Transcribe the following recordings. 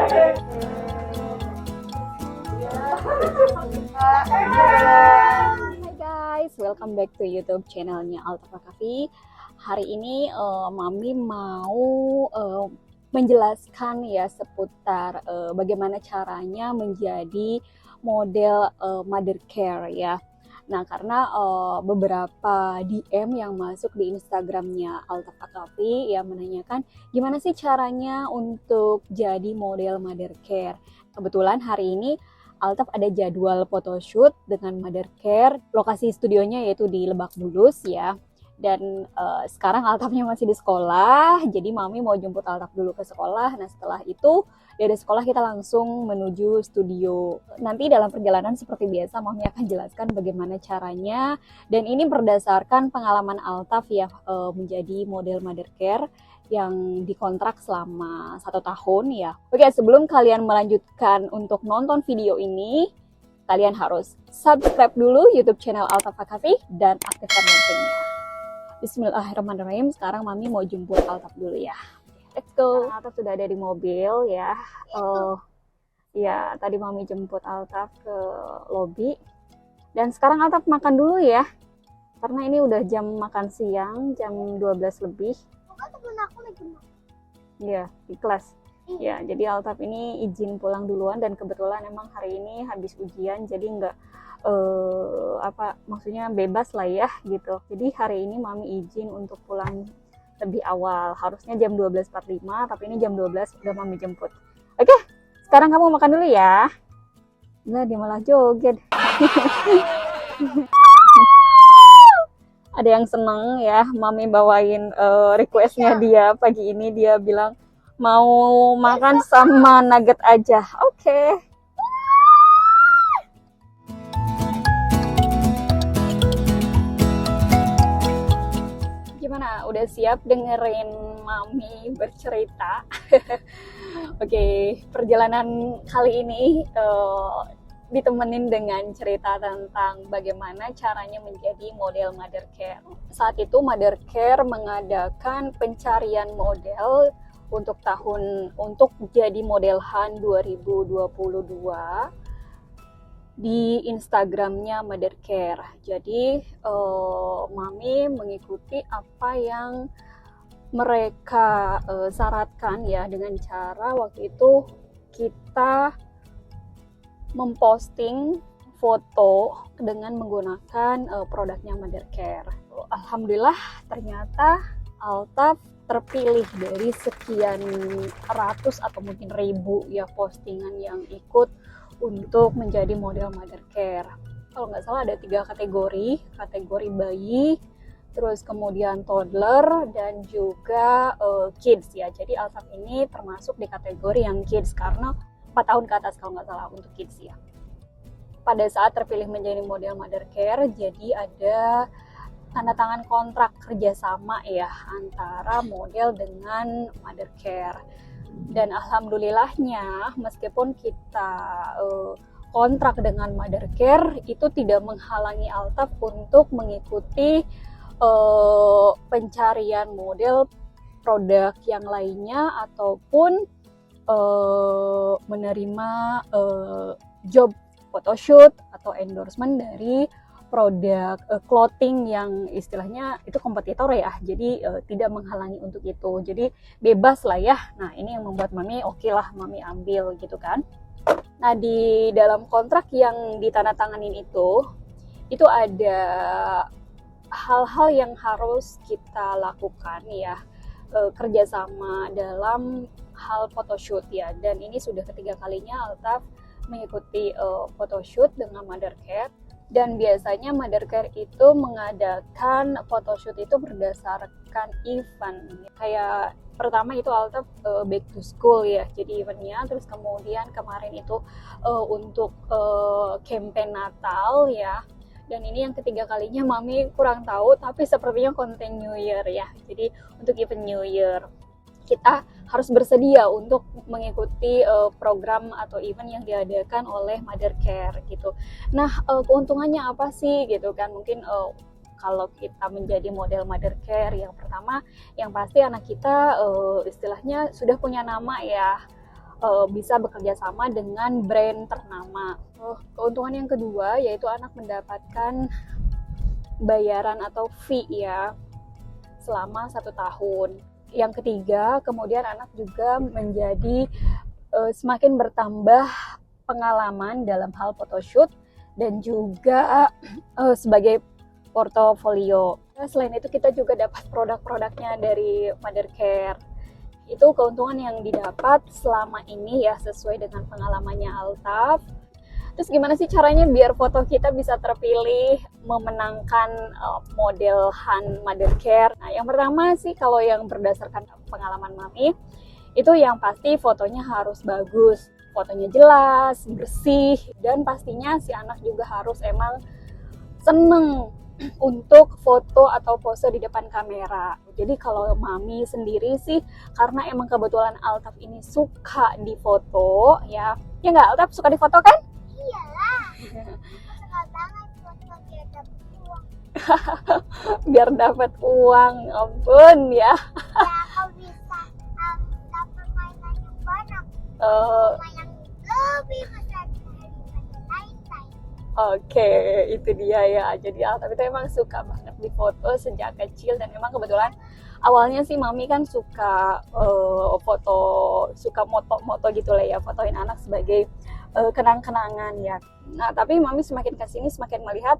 Hai guys, welcome back to YouTube channelnya Altaf Cafe. Hari ini Mami mau menjelaskan ya seputar bagaimana caranya menjadi model mother care ya. Nah, karena beberapa DM yang masuk di Instagramnya Altaf Cafe yang menanyakan gimana sih caranya untuk jadi model mother care. Kebetulan hari ini Altaf ada jadwal photoshoot dengan mother care. Lokasi studionya yaitu di Lebak Bulus ya. Dan sekarang Altafnya masih di sekolah, jadi Mami mau jemput Altaf dulu ke sekolah. Nah, setelah itu dari sekolah kita langsung menuju studio. Nanti dalam perjalanan seperti biasa Mami akan jelaskan bagaimana caranya. Dan ini berdasarkan pengalaman Altaf ya menjadi model mother care yang dikontrak selama 1 tahun ya. Oke, sebelum kalian melanjutkan untuk nonton video ini, kalian harus subscribe dulu YouTube channel Altaf Cafe dan aktifkan loncengnya. Bismillahirrahmanirrahim. Sekarang Mami mau jemput Altaf dulu ya. Let's go. Altaf sudah ada di mobil ya. Ya, tadi Mami jemput Altaf ke lobi. Dan sekarang Altaf makan dulu ya. Karena ini udah jam makan siang, jam 12 lebih. Temen aku lagi makan. Iya, di kelas. Ya, jadi Altaf ini izin pulang duluan dan kebetulan emang hari ini habis ujian, jadi nggak maksudnya bebas lah ya gitu. Jadi hari ini Mami izin untuk pulang lebih awal. Harusnya jam 12.45, tapi ini jam 12 udah Mami jemput. Oke, sekarang kamu makan dulu ya. Nah, dia malah joget. Ada yang seneng ya, Mami bawain requestnya dia pagi ini. Dia bilang mau makan sama nugget aja. Oke. Gimana? Udah siap dengerin Mami bercerita? Oke, perjalanan kali ini ditemenin dengan cerita tentang bagaimana caranya menjadi model mother care. Saat itu mother care mengadakan pencarian model untuk jadi model Han 2022 di Instagramnya mother care. Jadi Mami mengikuti apa yang mereka syaratkan ya, dengan cara waktu itu kita memposting foto dengan menggunakan produknya mother care. Alhamdulillah ternyata Altaf terpilih dari sekian ratus atau mungkin ribu ya postingan yang ikut untuk menjadi model mother care. Kalau nggak salah ada 3 kategori bayi, terus kemudian toddler dan juga kids ya. Jadi Altaf ini termasuk di kategori yang kids karena 4 tahun ke atas kalau nggak salah untuk kids ya. Pada saat terpilih menjadi model mother care, jadi ada tanda tangan kontrak kerjasama ya antara model dengan mother care. Dan alhamdulillahnya meskipun kita kontrak dengan mother care, itu tidak menghalangi Altaf untuk mengikuti pencarian model produk yang lainnya ataupun menerima job photoshoot atau endorsement dari produk clothing yang istilahnya itu kompetitor ya, jadi tidak menghalangi untuk itu, jadi bebas lah ya. Nah, ini yang membuat Mami oke lah Mami ambil gitu kan. Nah, di dalam kontrak yang ditandatanganin itu ada hal-hal yang harus kita lakukan ya, kerjasama dalam hal photoshoot ya. Dan ini sudah ketiga kalinya Altaf mengikuti photoshoot dengan mother care. Dan biasanya mother care itu mengadakan photoshoot itu berdasarkan event. Kayak pertama itu Altaf back to school ya, jadi eventnya. Terus kemudian kemarin itu untuk campaign Natal ya. Dan ini yang ketiga kalinya Mami kurang tahu, tapi sepertinya konten New Year ya. Jadi untuk event New Year kita harus bersedia untuk mengikuti program atau event yang diadakan oleh mother care gitu. Nah, keuntungannya apa sih gitu kan? Mungkin kalau kita menjadi model mother care, yang pertama yang pasti anak kita istilahnya sudah punya nama ya. bisa bekerja sama dengan brand ternama. Keuntungan yang kedua yaitu anak mendapatkan bayaran atau fee ya selama 1 tahun. Yang ketiga, kemudian anak juga menjadi semakin bertambah pengalaman dalam hal photoshoot dan juga sebagai portofolio. Selain itu kita juga dapat produk-produknya dari Mothercare. Itu keuntungan yang didapat selama ini ya sesuai dengan pengalamannya Altaf. Terus gimana sih caranya biar foto kita bisa terpilih memenangkan model Han Mothercare? Nah, yang pertama sih kalau yang berdasarkan pengalaman Mami, itu yang pasti fotonya harus bagus. Fotonya jelas, bersih, dan pastinya si anak juga harus emang seneng untuk foto atau pose di depan kamera. Jadi kalau Mami sendiri sih, karena emang kebetulan Altaf ini suka difoto, ya nggak Altaf suka difoto kan? Iyalah. Suka banget foto biar dapet uang. Biar dapat uang, ampun ya. Ya kau bisa dapat mainan yang banyak. Mainan yang lebih besar daripada lain-lain. Oke, itu dia ya. Jadi Altaf itu emang suka banget difoto sejak kecil dan memang kebetulan awalnya sih Mami kan suka foto, suka moto-moto gitu lah ya, fotoin anak sebagai kenang-kenangan ya. Nah, tapi Mami semakin kesini semakin melihat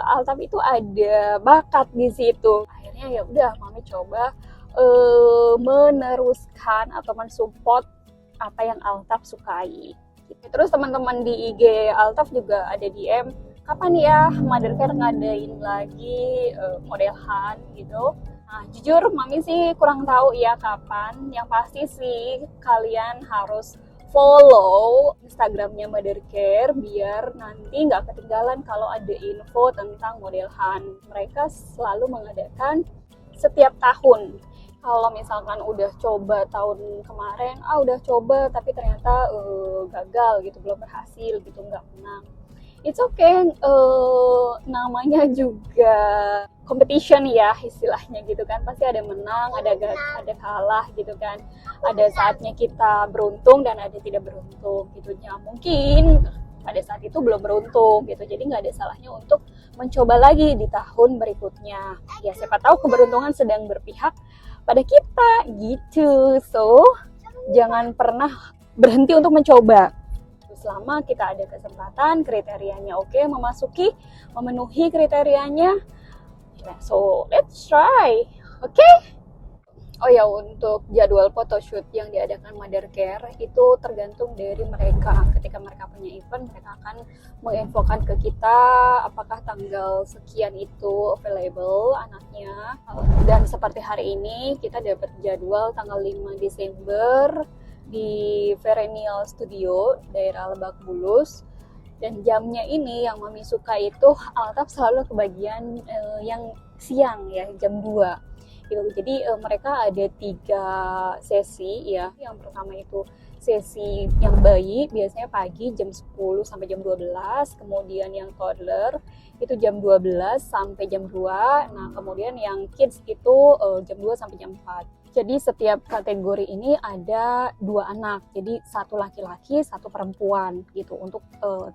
Altaf itu ada bakat di situ. Akhirnya ya udah Mami coba meneruskan atau mensupport apa yang Altaf sukai. Terus teman-teman di IG Altaf juga ada DM, kapan ya Mothercare ngadain lagi modelan gitu. Nah, jujur Mami sih kurang tahu ya kapan. Yang pasti sih kalian harus follow Instagramnya Mothercare biar nanti nggak ketinggalan kalau ada info tentang modelan. Mereka selalu mengadakan setiap tahun. Kalau misalkan udah coba tahun kemarin, udah coba tapi ternyata gagal gitu, belum berhasil gitu, nggak menang. It's okay, namanya juga competition ya istilahnya gitu kan, pasti ada menang, ada kalah gitu kan, ada saatnya kita beruntung dan ada tidak beruntung gitu ya. Mungkin pada saat itu belum beruntung gitu, jadi nggak ada salahnya untuk mencoba lagi di tahun berikutnya ya, siapa tahu keberuntungan sedang berpihak pada kita gitu. So jangan pernah berhenti untuk mencoba selama kita ada kesempatan, kriterianya oke, memenuhi kriterianya. So let's try, oke? Oh ya, untuk jadwal photoshoot yang diadakan Mothercare itu tergantung dari mereka. Ketika mereka punya event, mereka akan menginfokan ke kita apakah tanggal sekian itu available anaknya. Dan seperti hari ini kita dapat jadwal tanggal 5 Desember di Verenial Studio daerah Lebak Bulus. Dan jamnya ini yang Mami suka itu Altaf selalu kebagian yang siang ya, jam 2 gitu. Jadi mereka ada 3 sesi ya. Yang pertama itu sesi yang bayi biasanya pagi jam 10 sampai jam 12, kemudian yang toddler itu jam 12 sampai jam 2. Nah, kemudian yang kids itu jam 2 sampai jam 4. Jadi setiap kategori ini ada 2 anak. Jadi 1 laki-laki, 1 perempuan gitu untuk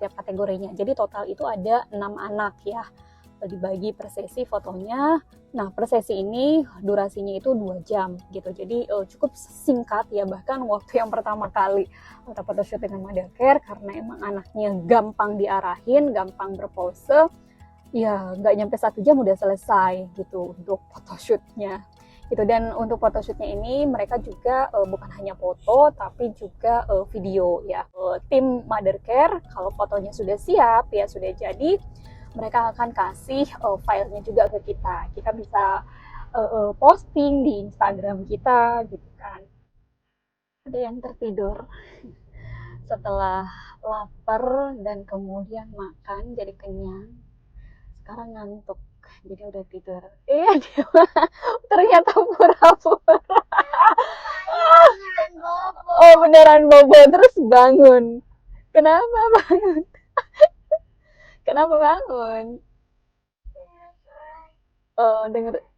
tiap kategorinya. Jadi total itu ada 6 anak ya. Dibagi per sesi fotonya. Nah, per sesi ini durasinya itu 2 jam gitu. Jadi cukup singkat ya, bahkan waktu yang pertama kali kita photoshoot dengan Mothercare karena emang anaknya gampang diarahin, gampang berpose, ya nggak nyampe 1 jam udah selesai gitu untuk photoshootnya. Gitu. Dan untuk photoshootnya ini mereka juga bukan hanya foto tapi juga video ya. Tim Mothercare kalau fotonya sudah siap ya, sudah jadi, mereka akan kasih filenya juga ke kita. Kita bisa posting di Instagram kita gitu kan. Ada yang tertidur setelah lapar dan kemudian makan jadi kenyang. Sekarang ngantuk jadi udah tidur. Dia ternyata pura-pura. Oh beneran bobo terus bangun. Kenapa bangun? Kenapa bangun? Oh,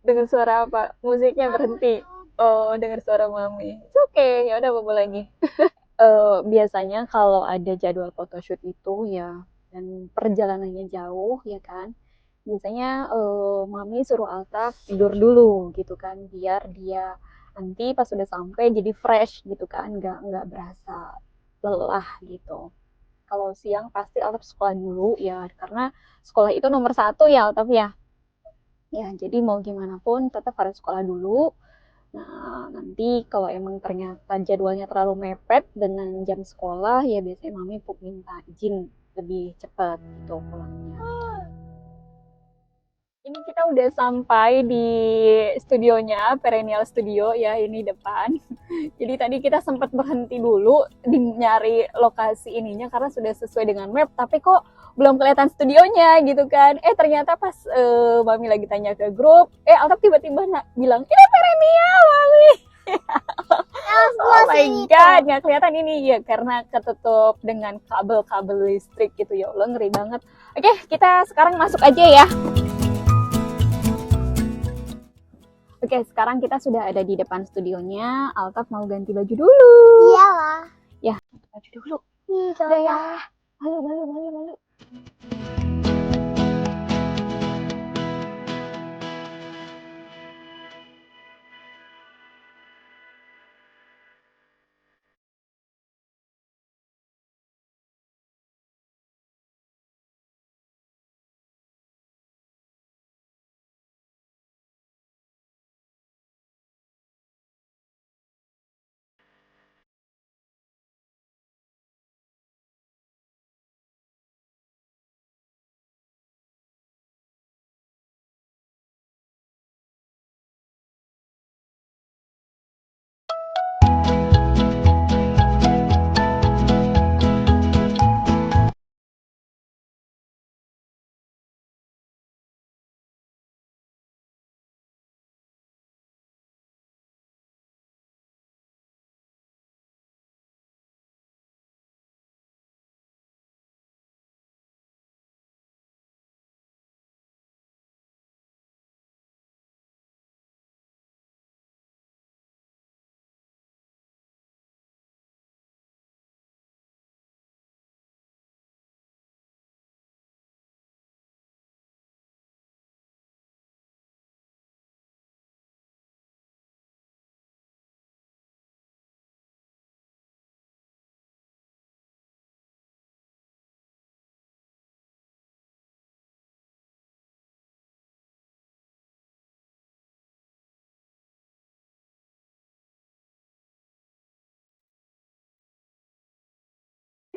denger suara apa? Musiknya berhenti. Oh, denger suara Mami. It's okay, ya udah bobo lagi. Biasanya kalau ada jadwal photoshoot itu ya dan perjalanannya jauh ya kan, biasanya mami suruh Alta tidur dulu gitu kan biar dia nanti pas udah sampai jadi fresh gitu kan, nggak berasa lelah gitu. Kalau siang pasti Alta sekolah dulu ya karena sekolah itu nomor satu ya Alta ya. Ya jadi mau gimana pun tetap harus sekolah dulu. Nah, nanti kalau emang ternyata jadwalnya terlalu mepet dengan jam sekolah, ya biasanya mami minta izin lebih cepat gitu pulangnya. Ini kita udah sampai di studionya, Perennial Studio ya, ini depan. Jadi tadi kita sempat berhenti dulu di nyari lokasi ininya karena sudah sesuai dengan map, tapi kok belum kelihatan studionya gitu kan. Ternyata pas Mami lagi tanya ke grup, Altaf tiba-tiba bilang, ini Perennial, Mami. Oh my god, nggak kelihatan ini ya karena ketutup dengan kabel-kabel listrik gitu ya Allah, ngeri banget. Oke, kita sekarang masuk aja ya. Oke, sekarang kita sudah ada di depan studionya. Altaf mau ganti baju dulu. Iyalah. Ya, ganti baju dulu. Udah ya. Malu.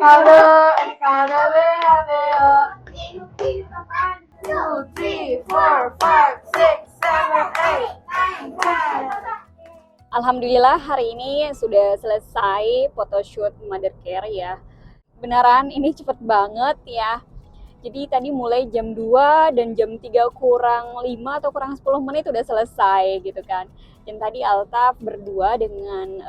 Halo. 2, 3, 4, 5, 6, 7, 8, 9. Alhamdulillah hari ini sudah selesai photoshoot Mother Care ya. Beneran ini cepet banget ya. Jadi tadi mulai jam 2 dan jam 3 kurang 5 atau kurang 10 menit udah selesai gitu kan. Dan tadi Altaf berdua dengan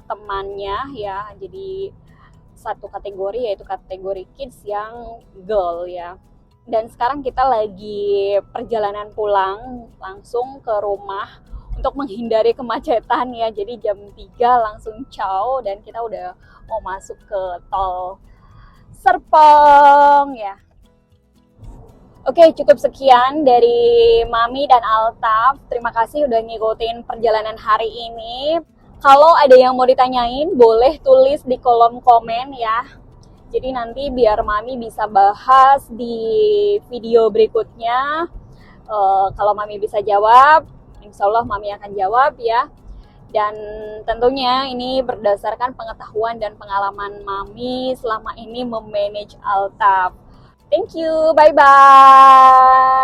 temannya ya. Jadi satu kategori yaitu kategori kids yang girl ya. Dan sekarang kita lagi perjalanan pulang langsung ke rumah untuk menghindari kemacetan ya. Jadi jam 3 langsung ciao dan kita udah mau masuk ke tol Serpong ya. Oke, cukup sekian dari Mami dan Altaf. Terima kasih udah ngikutin perjalanan hari ini. Kalau ada yang mau ditanyain, boleh tulis di kolom komen ya. Jadi nanti biar Mami bisa bahas di video berikutnya. Kalau Mami bisa jawab, insya Allah Mami akan jawab ya. Dan tentunya ini berdasarkan pengetahuan dan pengalaman Mami selama ini memanage Altaf. Thank you, bye-bye.